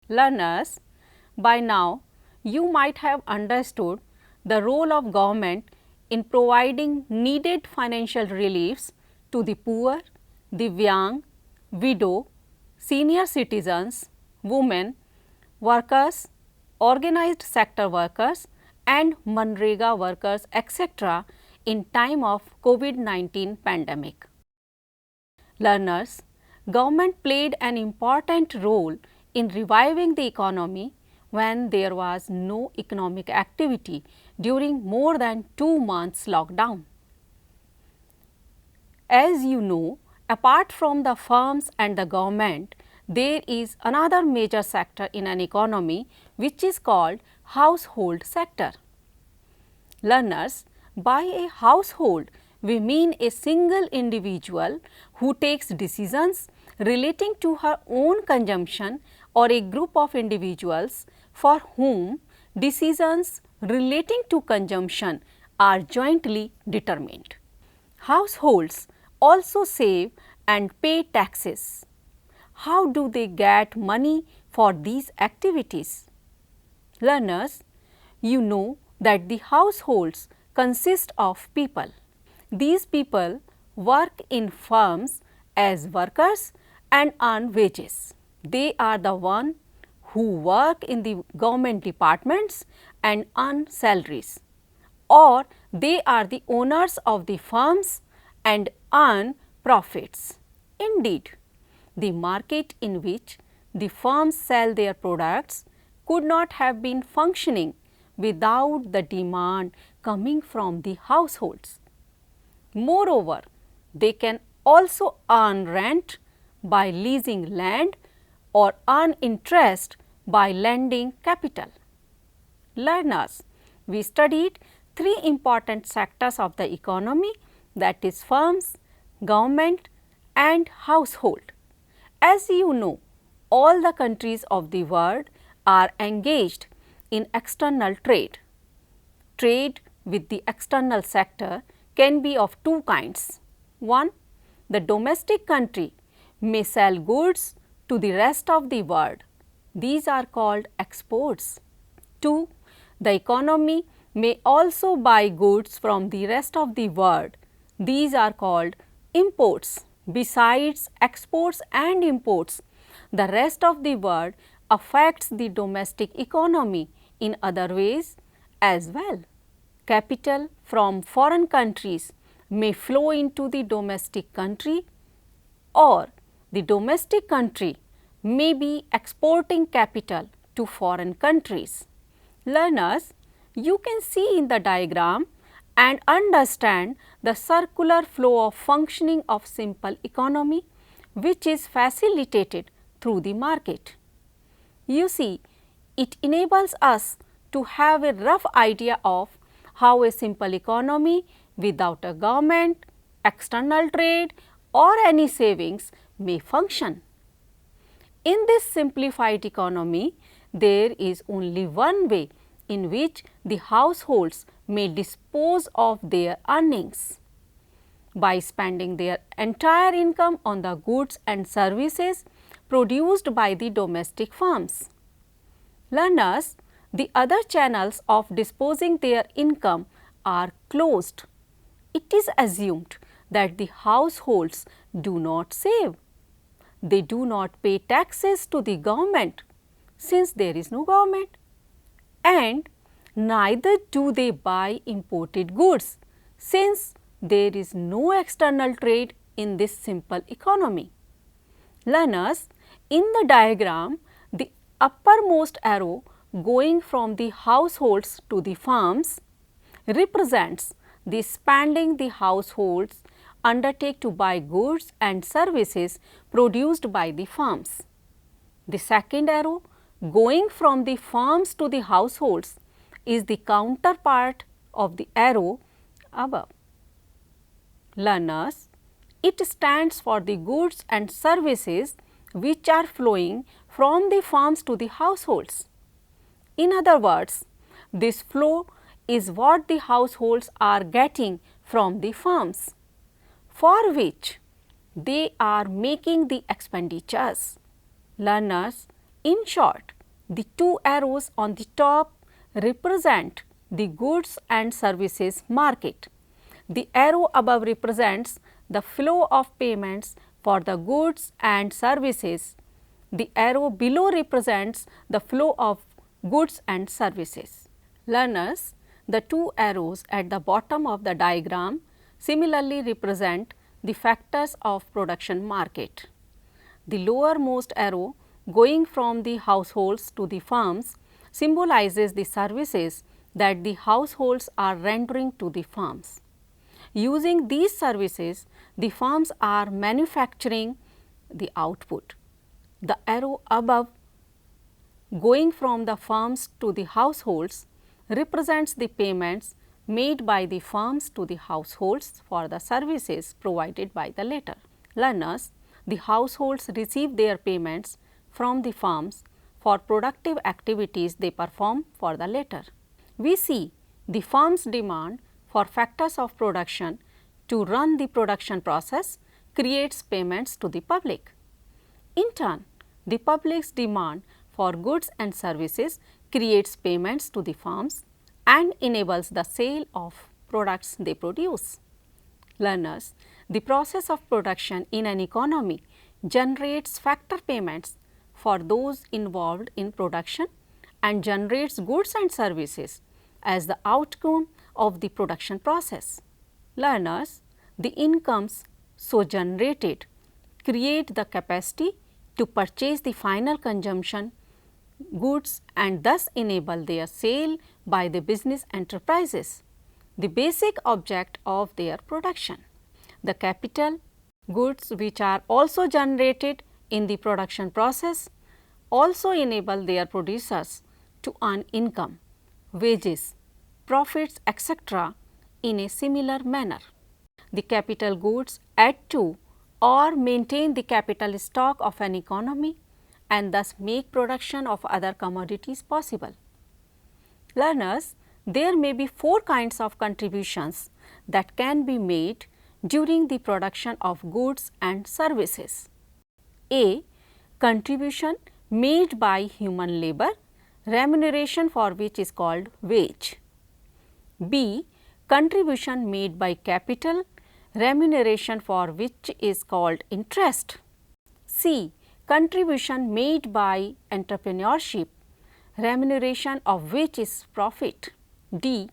Learners, by now you might have understood the role of government in providing needed financial reliefs to the poor, divyang, widow, senior citizens, women, workers, organized sector workers and Manrega workers etc. in time of COVID-19 pandemic. Learners, government played an important role in reviving the economy when there was no economic activity during more than 2 months lockdown. As you know, apart from the firms and the government, there is another major sector in an economy which is called household sector. Learners, by a household, we mean a single individual who takes decisions relating to her own consumption or a group of individuals for whom decisions relating to consumption are jointly determined. Households also save and pay taxes. How do they get money for these activities? Learners, you know that the households consist of people. These people work in firms as workers and earn wages. They are the one who work in the government departments and earn salaries, or they are the owners of the firms and earn profits. Indeed, the market in which the firms sell their products could not have been functioning without the demand coming from the households. Moreover, they can also earn rent by leasing land or earn interest by lending capital. Learners, we studied 3 important sectors of the economy, that is firms, government and household. As you know, all the countries of the world are engaged in external trade. Trade with the external sector can be of 2 kinds. 1. The domestic country may sell goods to the rest of the world. These are called exports. 2. The economy may also buy goods from the rest of the world. These are called imports. Besides exports and imports, the rest of the world affects the domestic economy in other ways as well. Capital from foreign countries may flow into the domestic country, or the domestic country may be exporting capital to foreign countries. Learners, you can see in the diagram and understand the circular flow of functioning of simple economy, which is facilitated through the market. You see, it enables us to have a rough idea of how a simple economy without a government, external trade or any savings may function. In this simplified economy, there is only one way in which the households may dispose of their earnings: by spending their entire income on the goods and services produced by the domestic firms. Learners, the other channels of disposing their income are closed. It is assumed that the households do not save. They do not pay taxes to the government since there is no government, and neither do they buy imported goods since there is no external trade in this simple economy. Learners, in the diagram, the uppermost arrow going from the households to the firms represents the spending the households undertake to buy goods and services produced by the firms. The second arrow going from the firms to the households is the counterpart of the arrow above. Learners, it stands for the goods and services which are flowing from the firms to the households. In other words, this flow is what the households are getting from the firms, for which they are making the expenditures. Learners, in short, The two arrows on the top represent the goods and services market. The arrow above represents the flow of payments for the goods and services. The arrow below represents the flow of goods and services. Learners, the two arrows at the bottom of the diagram similarly represent the factors of production market. The lowermost arrow going from the households to the firms symbolizes the services that the households are rendering to the firms. Using these services, the firms are manufacturing the output. The arrow above going from the firms to the households represents the payments made by the firms to the households for the services provided by the latter. Learners, the households receive their payments from the firms for productive activities they perform for the latter. We see the firm's demand for factors of production to run the production process creates payments to the public. In turn, the public's demand for goods and services creates payments to the firms and enables the sale of products they produce. Learners, the process of production in an economy generates factor payments for those involved in production and generates goods and services as the outcome of the production process. Learners, the incomes so generated create the capacity to purchase the final consumption goods and thus enable their sale by the business enterprises, the basic object of their production. The capital goods which are also generated in the production process also enable their producers to earn income, wages, profits, etc. in a similar manner. The capital goods add to or maintain the capital stock of an economy and thus make production of other commodities possible. Learners, there may be four kinds of contributions that can be made during the production of goods and services. A. Contribution made by human labor, remuneration for which is called wage. B. Contribution made by capital, remuneration for which is called interest. C. Contribution made by entrepreneurship, remuneration of which is profit. D.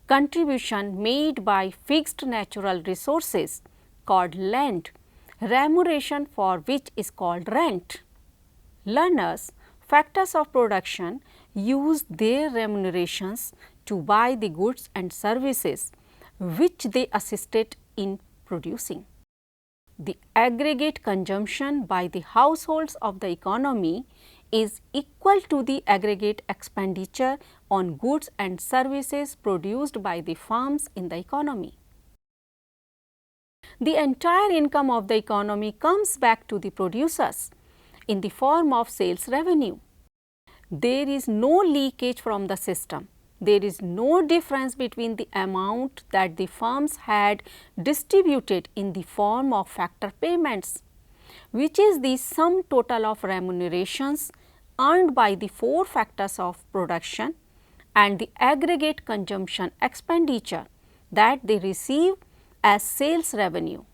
Contribution made by fixed natural resources called land, remuneration for which is called rent. Learners, factors of production use their remunerations to buy the goods and services which they assisted in producing. The aggregate consumption by the households of the economy is equal to the aggregate expenditure on goods and services produced by the firms in the economy. The entire income of the economy comes back to the producers in the form of sales revenue. There is no leakage from the system. There is no difference between the amount that the firms had distributed in the form of factor payments, which is the sum total of remunerations earned by the four factors of production, and the aggregate consumption expenditure that they receive as sales revenue.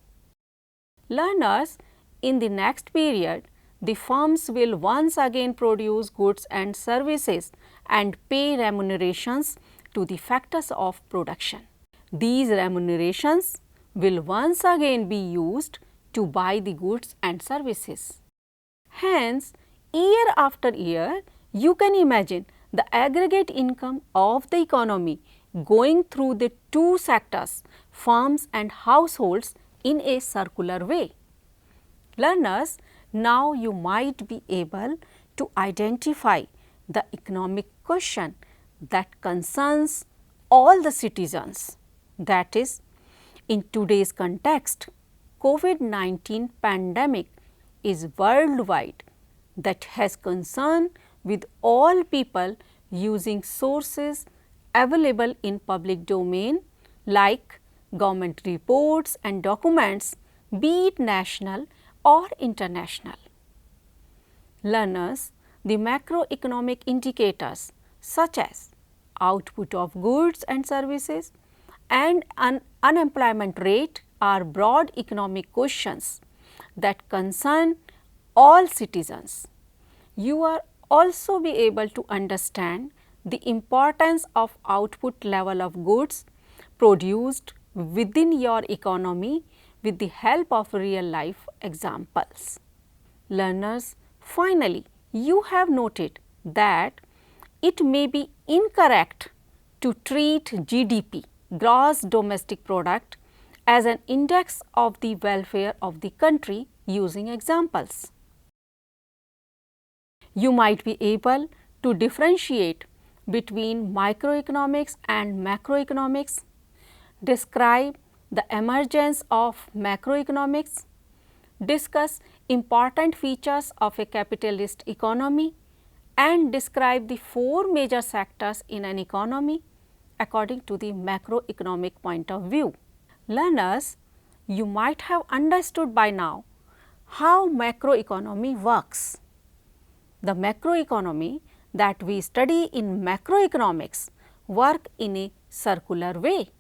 Learners, in the next period, the firms will once again produce goods and services and pay remunerations to the factors of production. These remunerations will once again be used to buy the goods and services. Hence, year after year, you can imagine the aggregate income of the economy going through the two sectors, firms and households, in a circular way. Learners, now you might be able to identify the economic question that concerns all the citizens. That is, in today's context, COVID-19 pandemic is worldwide that has concern with all people using sources available in public domain like government reports and documents, be it national or international. Learners, the macroeconomic indicators such as output of goods and services and unemployment rate are broad economic questions that concern all citizens. You are also be able to understand the importance of output level of goods produced within your economy with the help of real life examples. Learners, finally, you have noted that it may be incorrect to treat GDP, gross domestic product, as an index of the welfare of the country using examples. You might be able to differentiate between microeconomics and macroeconomics, describe the emergence of macroeconomics, discuss important features of a capitalist economy, and describe the 4 major sectors in an economy according to the macroeconomic point of view. Learners, you might have understood by now how macroeconomy works. The macroeconomy that we study in macroeconomics work in a circular way.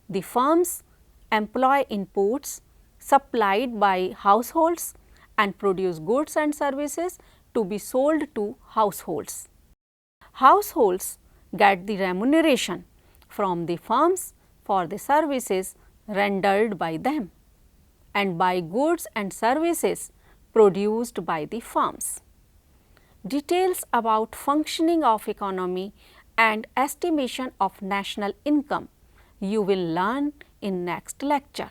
The firms employ inputs supplied by households and produce goods and services to be sold to households. Households get the remuneration from the firms for the services rendered by them and by goods and services produced by the firms. Details about functioning of economy and estimation of national income you will learn in next lecture.